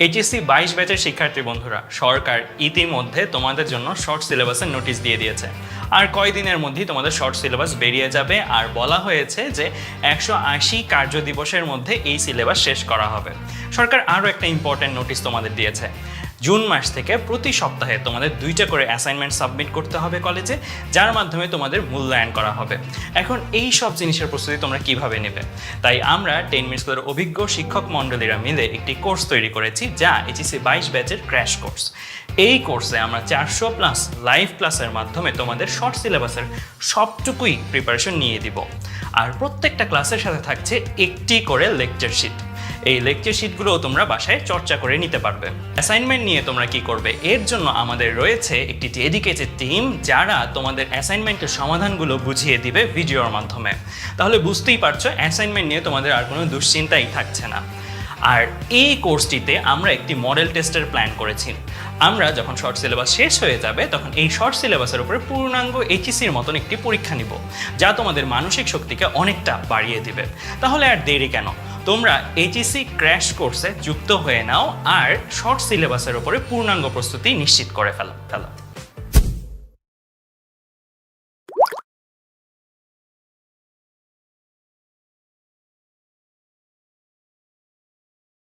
HSC 22 ব্যাচের শিক্ষার্থী বন্ধুরা, সরকার ইতিমধ্যে তোমাদের জন্য শর্ট সিলেবাসের নোটিশ দিয়ে দিয়েছে। আর কয়দিনের মধ্যেই তোমাদের শর্ট সিলেবাস বেরিয়ে যাবে। আর বলা হয়েছে যে 180 কার্য দিবসের মধ্যে এই সিলেবাস শেষ করা হবে। সরকার আরও একটা ইম্পর্ট্যান্ট নোটিশ তোমাদের দিয়েছে। জুন মাস থেকে প্রতি সপ্তাহে তোমাদের 2টা করে অ্যাসাইনমেন্ট সাবমিট করতে হবে কলেজে, যার মাধ্যমে তোমাদের মূল্যায়ন করা হবে। এখন এই সব জিনিসের প্রস্তুতি তোমরা কিভাবে নেবে? তাই আমরা 10 মিনিট স্কুলের অভিজ্ঞ শিক্ষক মণ্ডলীরা মিলে একটি কোর্স তৈরি করেছি, যা এইচএসসি 22 ব্যাচের ক্র্যাশ কোর্স। এই কোর্সে আমরা 400+ লাইভ ক্লাসের মাধ্যমে তোমাদের শর্ট সিলেবাসের সবটুকুই প্রিপারেশন নিয়ে দিব। আর প্রত্যেকটা ক্লাসের সাথে থাকছে একটি করে লেকচার শিট। এই লেকচার শিটগুলো তোমরা বাসায় চর্চা করে নিতে পারবে। অ্যাসাইনমেন্ট নিয়ে তোমরা কি করবে, এর জন্য আমাদের রয়েছে একটি ডেডিকেটেড টিম, যারা তোমাদের অ্যাসাইনমেন্টের সমাধানগুলো বুঝিয়ে দিবে ভিডিওর মাধ্যমে। তাহলে বুঝতেই পারছো, অ্যাসাইনমেন্ট নিয়ে তোমাদের আর কোনো দুশ্চিন্তাই থাকছে না। আর এই কোর্সটিতে আমরা একটি মডেল টেস্টের প্ল্যান করেছি। আমরা যখন শর্ট সিলেবাস শেষ হয়ে যাবে, তখন এই শর্ট সিলেবাসের উপরে পূর্ণাঙ্গ এইচএসসির মতন একটি পরীক্ষা নিব, যা তোমাদের মানসিক শক্তিকে অনেকটা বাড়িয়ে দিবে। তাহলে আর দেরি কেন, তোমরা এইচএসসি ক্র্যাশ কোর্সে যুক্ত হয়ে নাও আর শর্ট সিলেবাসের উপরে পূর্ণাঙ্গ প্রস্তুতি নিশ্চিত করে ফেলো।